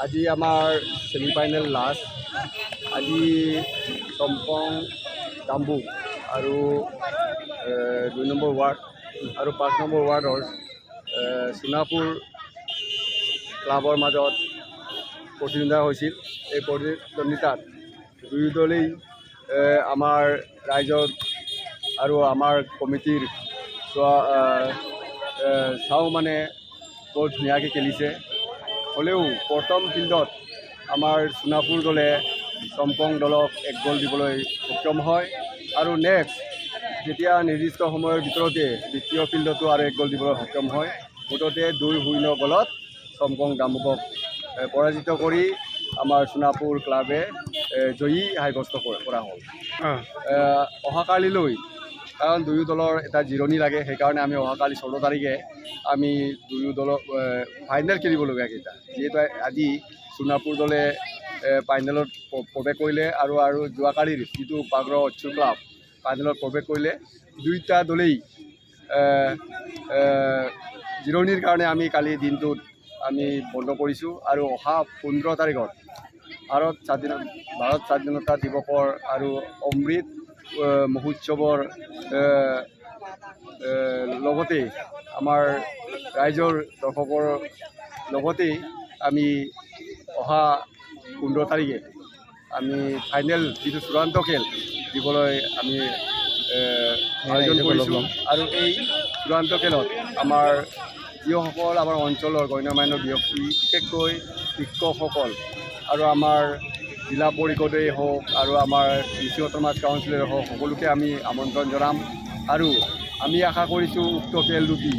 আজি আমাৰ semi-final last আজি সongkong দাম্বুক আৰু 2 নম্বৰ ৱাৰ্ড আৰু 5 নম্বৰ ৱাৰ্ডৰ সোণাপুৰ ক্লাবৰ মাজত প্ৰতিদ্বন্দ্বিতা হৈছিল। এই প্ৰতিদ্বন্দ্বিতাত দুয়ো দলেই আমাৰ ৰাইজৰ আৰু আমাৰ কমিটিৰ চাওঁ মানে বৰ ধুনীয়াকৈ খেলিছে। হ'লেও প্ৰথম ফিল্ডত আমাৰ সোণাপুৰ দলে সongkong দলক 1 গ'ল দিবলৈ সক্ষম হয় আৰু নেক্সট যেতিয়া নিৰ্দিষ্ট সময়ৰ ভিতৰতে দ্বিতীয় ফিল্ডতো আৰু 1 গ'ল দিবলৈ সক্ষম হয়। মুঠতে 2-0 গ'লত সongkong দাম্বুকক পৰাজিত কৰি আমাৰ সোণাপুৰ ক্লাবে জয়ী সাব্যস্ত কৰা হ'ল। অহাকালিলৈ কাৰণ দুয়ো দলৰ এটা জিৰণি লাগে, সেইকাৰণে আমি অহাকালি 14 তাৰিখে আমি দুয়ো দলক ফাইনেল খেলিবলগীয়া কেইটা, যিহেতু আজি সোণাপুৰ দলে ফাইনেলত প্ৰৱেশ কৰিলে আৰু যোৱাকালিৰ যিটো পাগৰ অচ্ছু ক্লাব ফাইনেলত প্ৰৱেশ কৰিলে। দুয়োটা দলেই জিৰণিৰ কাৰণে আমি কালি দিনটোত আমি বন্ধ কৰিছোঁ আৰু অহা 15 তাৰিখত ভাৰত স্বাধীনতা দিৱসৰ আৰু অমৃত মহোৎসৱৰ লগতে আমাৰ ৰাইজৰ দৰ্শকৰ লগতে আমি অহা 15 তাৰিখে আমি ফাইনেল যিটো চূড়ান্ত খেল দিবলৈ আমি আয়োজন কৰিছোঁ। আৰু এই চূড়ান্ত খেলত আমাৰ যিসকল আমাৰ অঞ্চলৰ গণ্যমান্য ব্যক্তি, বিশেষকৈ শিক্ষকসকল আৰু আমাৰ জিলা পৰিষদেই হওক আৰু আমাৰ কৃষি সমাজ কাউন্সিলৰে হওক, সকলোকে আমি আমন্ত্ৰণ জনাম। আৰু আমি আশা কৰিছোঁ উক্ত খেল দুটি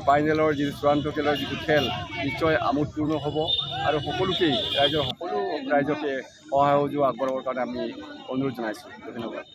ফাইনেলৰ যিটো চূড়ান্ত খেলৰ যিটো খেল নিশ্চয় আমোদপূৰ্ণ হ'ব আৰু সকলো ৰাইজকে সহায় সহযোগ আগবঢ়াবৰ কাৰণে আমি অনুৰোধ জনাইছোঁ। ধন্যবাদ।